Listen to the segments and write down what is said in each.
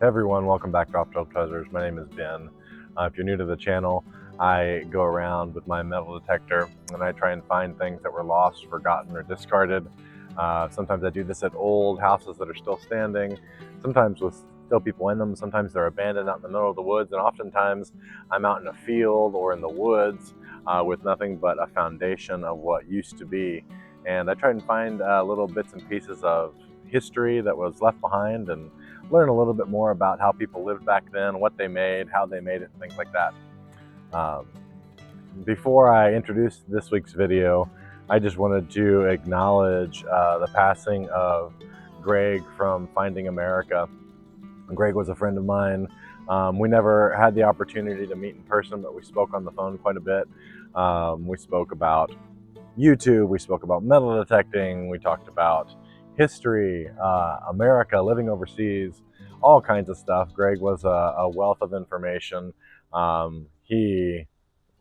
Hey everyone, welcome back to Off-Trail Treasures. My name is Ben. If you're new to the channel, I go around with my metal detector and I try and find things that were lost, forgotten, or discarded. Sometimes I do this at old houses that are still standing, sometimes with still people in them, sometimes they're abandoned out in the middle of the woods, and oftentimes I'm out in a field or in the woods with nothing but a foundation of what used to be. And I try and find little bits and pieces of history that was left behind and learn a little bit more about how people lived back then, what they made, how they made it, things like that. Um, Before I introduce this week's video, I just wanted to acknowledge the passing of Greg from Finding America. Greg was a friend of mine. We never had the opportunity to meet in person, but we spoke on the phone quite a bit. We spoke about YouTube, we spoke about metal detecting, we talked about history, America, living overseas, all kinds of stuff. Greg was a wealth of information. He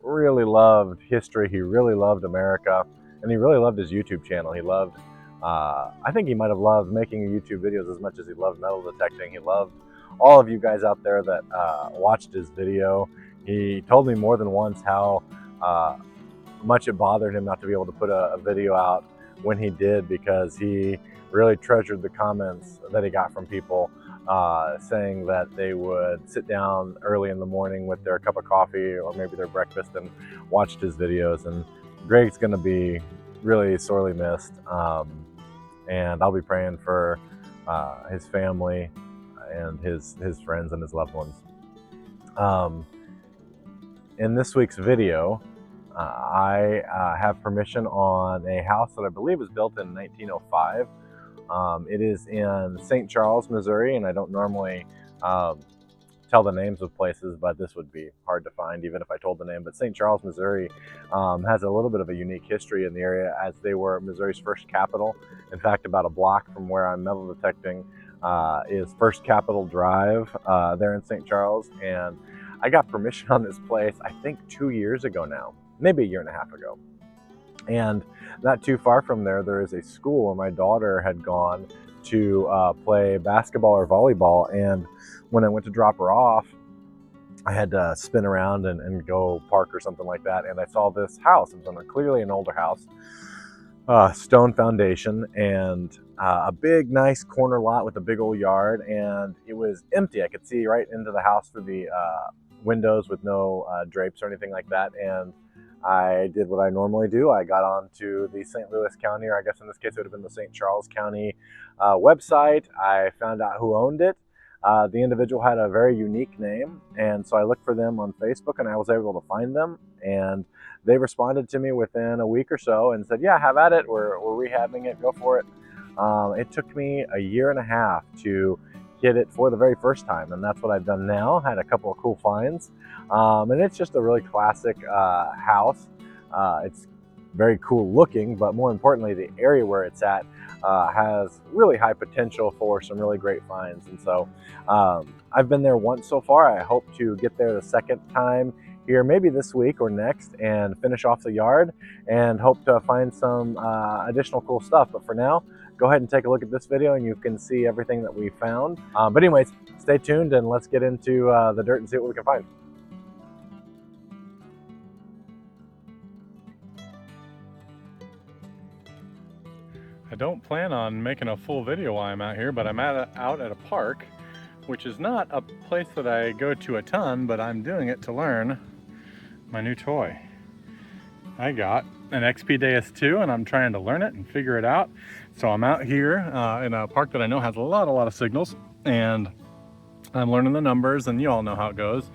really loved history, he really loved America, and he really loved his YouTube channel. He loved, I think he might have loved making YouTube videos as much as he loved metal detecting. He loved all of you guys out there that watched his video. He told me more than once how much it bothered him not to be able to put a video out when he did, because he really treasured the comments that he got from people saying that they would sit down early in the morning with their cup of coffee or maybe their breakfast and watched his videos. And Greg's going to be really sorely missed, and I'll be praying for his family and his friends and his loved ones. In this week's video, I have permission on a house that I believe was built in 1905. It is in St. Charles, Missouri, and I don't normally tell the names of places, but this would be hard to find even if I told the name. But St. Charles, Missouri has a little bit of a unique history in the area, as they were Missouri's first capital. In fact, about a block from where I'm metal detecting is First Capitol Drive there in St. Charles. And I got permission on this place, I think 2 years ago now, maybe a year and a half ago. And not too far from there, there is a school where my daughter had gone to play basketball or volleyball. And when I went to drop her off, I had to spin around and go park or something like that. And I saw this house. It was clearly an older house, stone foundation, and a big, nice corner lot with a big old yard. And it was empty. I could see right into the house through the windows with no drapes or anything like that. And I did what I normally do. I got onto the St. Louis County, or I guess in this case it would have been the St. Charles County website. I found out who owned it. The individual had a very unique name, and so I looked for them on Facebook, and I was able to find them. And they responded to me within a week or so and said, "Yeah, have at it. We're rehabbing it. Go for it." It took me a year and a half to get it for the very first time, and that's what I've done now. Had a couple of cool finds, and it's just a really classic house. It's very cool looking, but more importantly, the area where it's at has really high potential for some really great finds. And so I've been there once so far. I hope to get there the second time here, maybe this week or next, and finish off the yard and hope to find some additional cool stuff. But for now, go ahead and take a look at this video and you can see everything that we found. But anyways, stay tuned and let's get into the dirt and see what we can find. I don't plan on making a full video while I'm out here, but I'm out at a park, which is not a place that I go to a ton, but I'm doing it to learn my new toy. I got an XP Deus 2 and I'm trying to learn it and figure it out. So I'm out here in a park that I know has a lot of signals, and I'm learning the numbers, and you all know how it goes.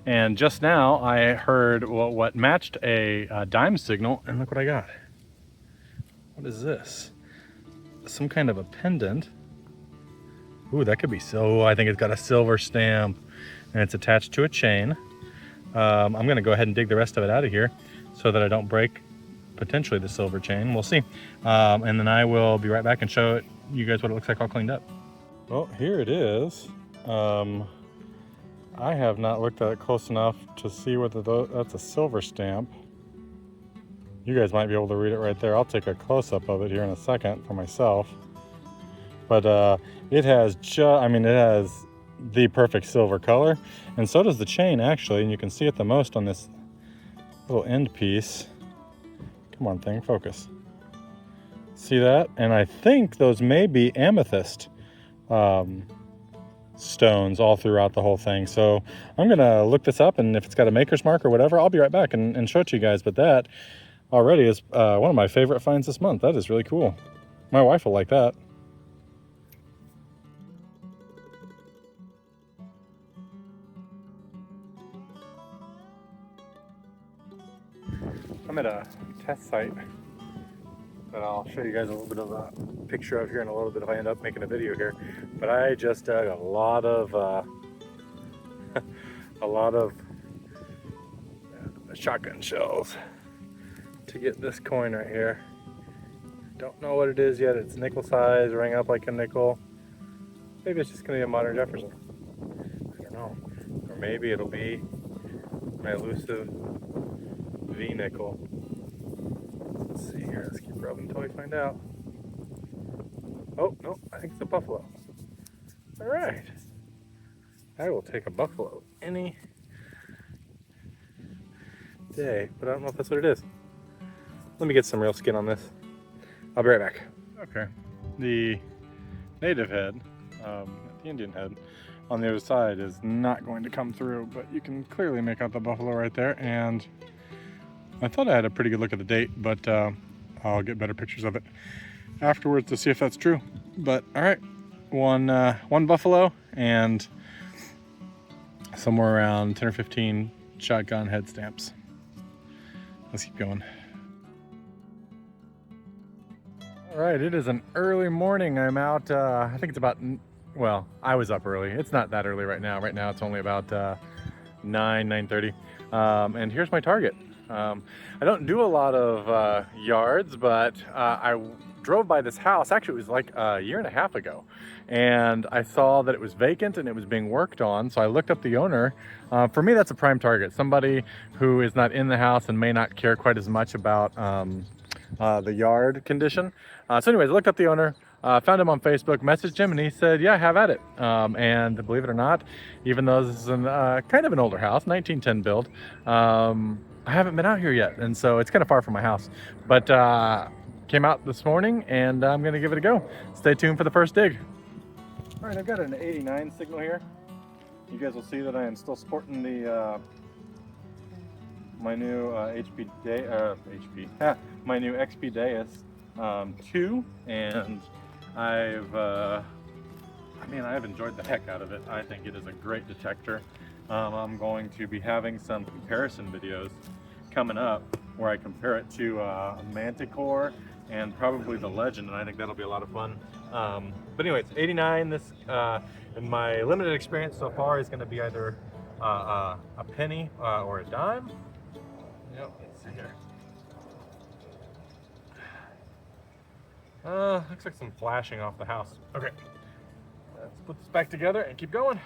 And just now I heard what matched a dime signal, and look what I got. What is this? Some kind of a pendant. Ooh, that could be so. I think it's got a silver stamp and it's attached to a chain. I'm gonna go ahead and dig the rest of it out of here so that I don't break potentially the silver chain. We'll see. And then I will be right back and show you guys what it looks like all cleaned up. Well, here it is. I have not looked at it close enough to see whether that's a silver stamp. You guys might be able to read it right there. I'll take a close-up of it here in a second for myself. But it has it has the perfect silver color, and so does the chain actually, and you can see it the most on this little end piece. Come on thing, focus. See that? And I think those may be amethyst stones all throughout the whole thing. So I'm gonna look this up, and if it's got a maker's mark or whatever, I'll be right back and show it to you guys. But that already is one of my favorite finds this month. That is really cool. My wife will like that. I'm at a test site that I'll show you guys a little bit of a picture of here in a little bit if I end up making a video here. But I just dug a lot of shotgun shells to get this coin right here. Don't know what it is yet. It's nickel size, ring up like a nickel. Maybe it's just gonna be a modern Jefferson. I don't know. Or maybe it'll be my elusive V nickel. Let's see here. Let's keep rubbing until we find out. Oh, no, I think it's a buffalo. All right. I will take a buffalo any day, but I don't know if that's what it is. Let me get some real skin on this. I'll be right back. Okay. The native head, the Indian head, on the other side is not going to come through, but you can clearly make out the buffalo right there. And I thought I had a pretty good look at the date, but I'll get better pictures of it afterwards to see if that's true. But all right, one buffalo and somewhere around 10 or 15 shotgun head stamps. Let's keep going. All right, it is an early morning. I'm out, I think it's about, well, I was up early. It's not that early right now. Right now it's only about 9:30. And here's my target. I don't do a lot of yards, but I drove by this house. Actually, it was like a year and a half ago, and I saw that it was vacant and it was being worked on. So I looked up the owner. For me, that's a prime target. Somebody who is not in the house and may not care quite as much about the yard condition. So anyways, I looked up the owner, found him on Facebook, messaged him, and he said, yeah, have at it. And believe it or not, even though this is kind of an older house, 1910 build, I haven't been out here yet, and so it's kind of far from my house. But came out this morning, and I'm gonna give it a go. Stay tuned for the first dig. All right, I've got an 89 signal here. You guys will see that I am still sporting the my new my new XP Deus 2, and I've enjoyed the heck out of it. I think it is a great detector. I'm going to be having some comparison videos coming up where I compare it to Manticore and probably the Legend, and I think that'll be a lot of fun. But anyways, 89, this in my limited experience so far is going to be either a penny or a dime. Yep, let's see here. Looks like some flashing off the house. Okay, let's put this back together and keep going.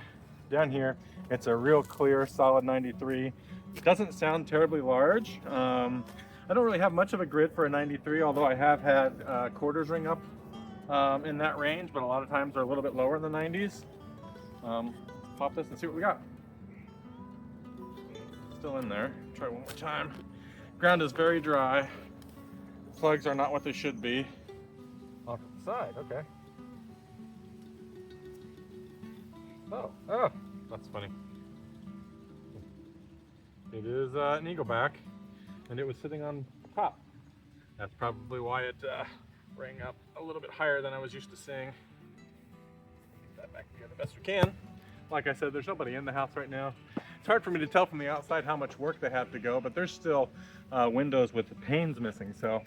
Down here, it's a real clear, solid 93. It doesn't sound terribly large. I don't really have much of a grid for a 93, although I have had quarters ring up in that range, but a lot of times they're a little bit lower in the 90s. Pop this and see what we got. Still in there. Try one more time. Ground is very dry. Plugs are not what they should be. Off to the side, okay. Oh, that's funny. It is an eagleback, and it was sitting on top. That's probably why it rang up a little bit higher than I was used to seeing. Get that back together best we can. Like I said, there's nobody in the house right now. It's hard for me to tell from the outside how much work they have to go, but there's still windows with the panes missing, so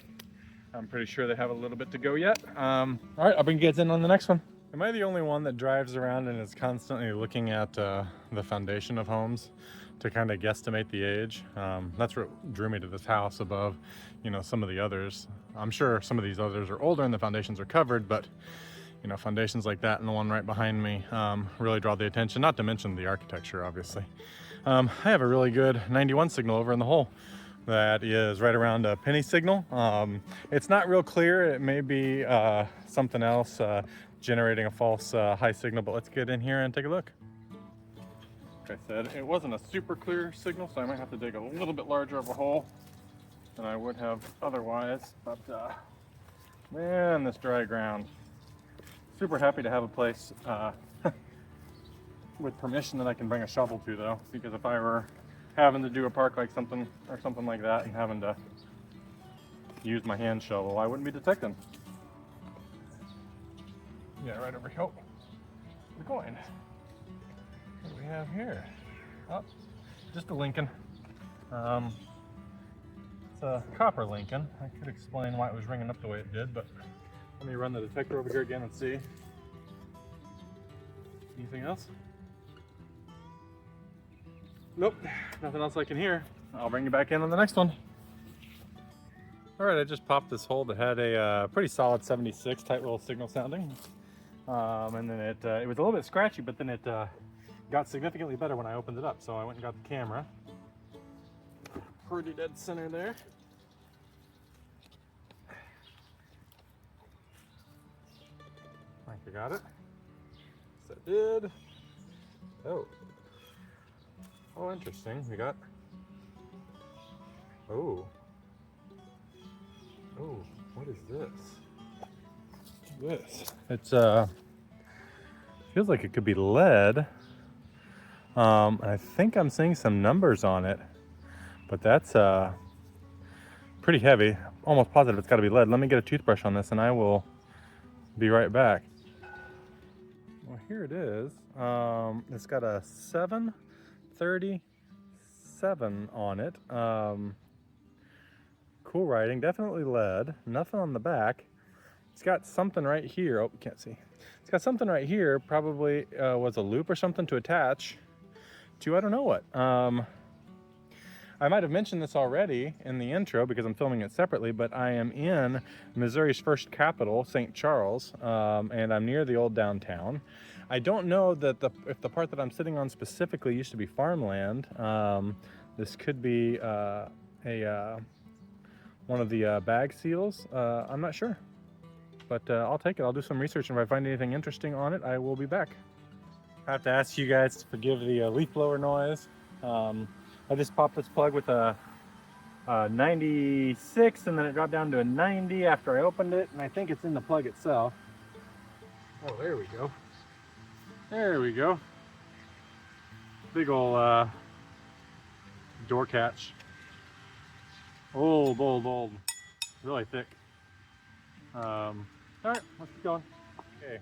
I'm pretty sure they have a little bit to go yet. All right, I'll bring you guys in on the next one. Am I the only one that drives around and is constantly looking at the foundation of homes to kind of guesstimate the age? That's what drew me to this house above, some of the others. I'm sure some of these others are older and the foundations are covered, but foundations like that and the one right behind me really draw the attention, not to mention the architecture, obviously. I have a really good 91 signal over in the hole that is right around a penny signal. It's not real clear. It may be something else generating a false high signal, but let's get in here and take a look. like I said, it wasn't a super clear signal, so I might have to dig a little bit larger of a hole than I would have otherwise. But man, this dry ground. Super happy to have a place with permission that I can bring a shovel to, though, because if I were having to do a park like something like that and having to use my hand shovel, I wouldn't be detecting. Yeah, right over here. Oh, we're going. What do we have here? Oh, just a Lincoln. It's a copper Lincoln. I could explain why it was ringing up the way it did, but let me run the detector over here again and see. Anything else? Nope, nothing else I can hear. I'll bring you back in on the next one. All right, I just popped this hole that had a pretty solid 76 type little signal sounding. And then it was a little bit scratchy, but then it got significantly better when I opened it up. So I went and got the camera. Pretty dead center there. I think I got it. Yes, I did. Oh, interesting. We got. Oh, what is this? It's feels like it could be lead. I think I'm seeing some numbers on it, but that's pretty heavy. Almost positive it's got to be lead. Let me get a toothbrush on this, and I will be right back. Well, here it is. It's got a 737 on it. Cool writing, definitely lead. Nothing on the back. It's got something right here. Oh, you can't see. It's got something right here. Probably was a loop or something to attach to I don't know what. I might have mentioned this already in the intro because I'm filming it separately, but I am in Missouri's first capital, St. Charles, and I'm near the old downtown. I don't know that if the part that I'm sitting on specifically used to be farmland. This could be one of the bag seals. I'm not sure, but I'll take it. I'll do some research, and if I find anything interesting on it, I will be back. I have to ask you guys to forgive the leaf blower noise. I just popped this plug with a 96, and then it dropped down to a 90 after I opened it, and I think it's in the plug itself. Oh, there we go. There we go. Big old door catch. Old. Really thick. All right, let's keep going. Okay,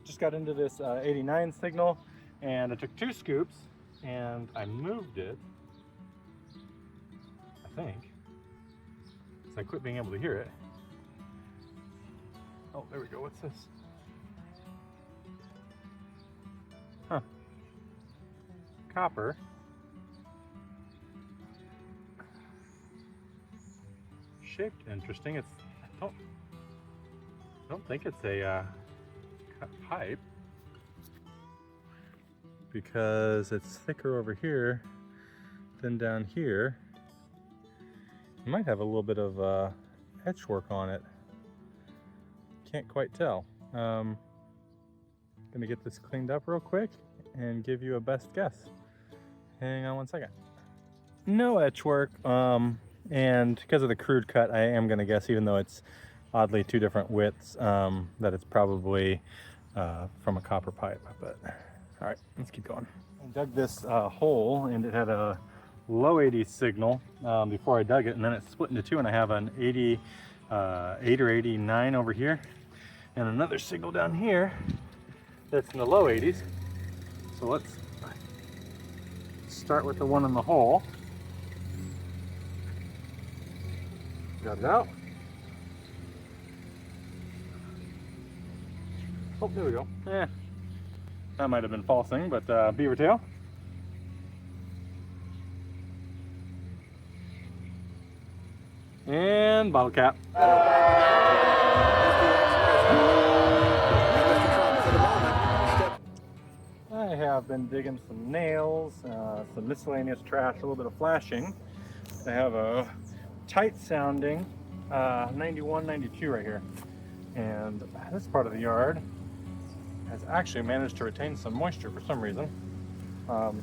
just got into this 89 signal, and I took 2 scoops, and I moved it, I think, so I quit being able to hear it. Oh, there we go. What's this? Huh. Copper. Shaped interesting. It's I don't think it's a cut pipe, because it's thicker over here than down here. It might have a little bit of etch work on it. Can't quite tell. Gonna get this cleaned up real quick and give you a best guess. Hang on one second. No etch work, and because of the crude cut, I am gonna guess, even though it's oddly 2 different widths, that it's probably from a copper pipe. But all right, let's keep going. I dug this hole, and it had a low 80s signal before I dug it, and then it split into 2, and I have an 88 or 89 over here, and another signal down here that's in the low 80s. So let's start with the one in the hole. Got it out. Oh, there we go. That might have been falsing, but beaver tail. And bottle cap. I have been digging some nails, some miscellaneous trash, a little bit of flashing. I have a tight sounding 91, 92 right here. And this part of the yard has actually managed to retain some moisture for some reason. Oh,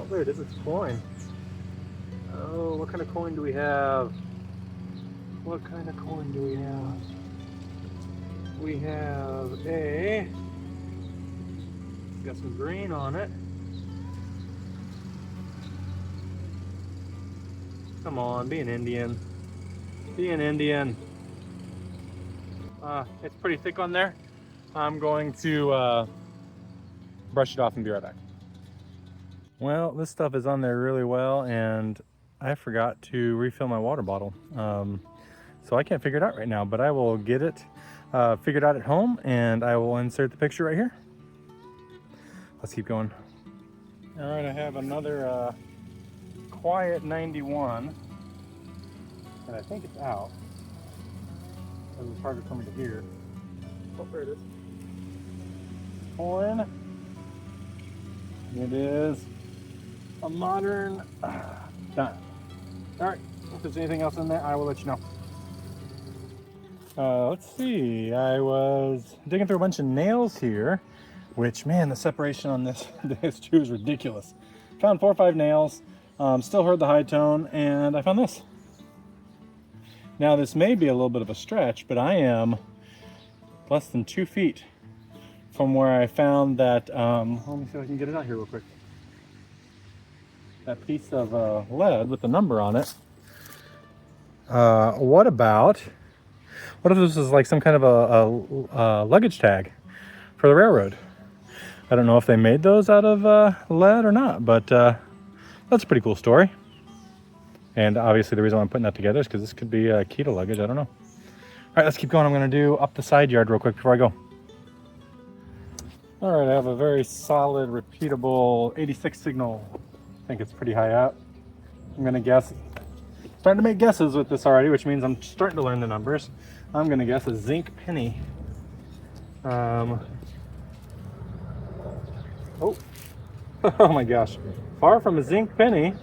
there it is, it's a coin. Oh, what kind of coin do we have? What kind of coin do we have? We have got some green on it. Come on, be an Indian. Be an Indian. It's pretty thick on there. I'm going to brush it off and be right back. Well, this stuff is on there really well, and I forgot to refill my water bottle. So I can't figure it out right now, but I will get it figured out at home, and I will insert the picture right here. Let's keep going. All right, I have another quiet 91, and I think it's out. It's harder for me to hear. Oh, there it is. Coin. It is a modern done. All right, if there's anything else in there, I will let you know. Let's see, I was digging through a bunch of nails here, which, man, the separation on this too is ridiculous. Found 4 or 5 nails, still heard the high tone, and I found this. Now, this may be a little bit of a stretch, but I am less than 2 feet from where I found that, let me see if I can get it out here real quick. That piece of lead with the number on it. What if this is like some kind of a luggage tag for the railroad? I don't know if they made those out of lead or not, but that's a pretty cool story. And obviously the reason why I'm putting that together is because this could be key to luggage, I don't know. All right, let's keep going. I'm gonna do up the side yard real quick before I go. All right, I have a very solid, repeatable 86 signal. I think it's pretty high up. I'm gonna guess, starting to make guesses with this already, which means I'm starting to learn the numbers. I'm gonna guess a zinc penny. Oh, oh my gosh. Far from a zinc penny.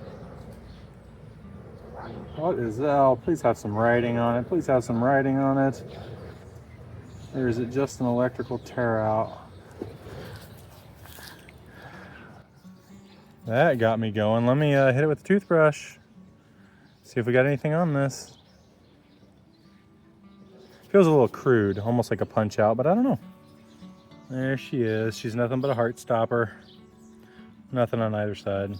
What is that? Oh, please have some writing on it. Please have some writing on it. Or is it just an electrical tear out? That got me going. Let me hit it with the toothbrush. See if we got anything on this. Feels a little crude, almost like a punch out, but I don't know. There she is. She's nothing but a heart stopper. Nothing on either side.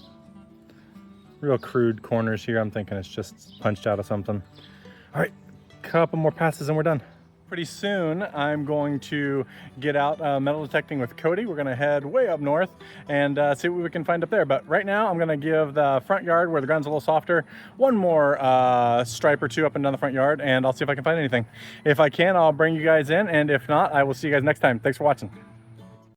Real crude corners here. I'm thinking it's just punched out of something. All right, couple more passes and we're done. Pretty soon, I'm going to get out metal detecting with Cody. We're gonna head way up north and see what we can find up there. But right now, I'm gonna give the front yard, where the ground's a little softer, one more stripe or two up and down the front yard, and I'll see if I can find anything. If I can, I'll bring you guys in, and if not, I will see you guys next time. Thanks for watching.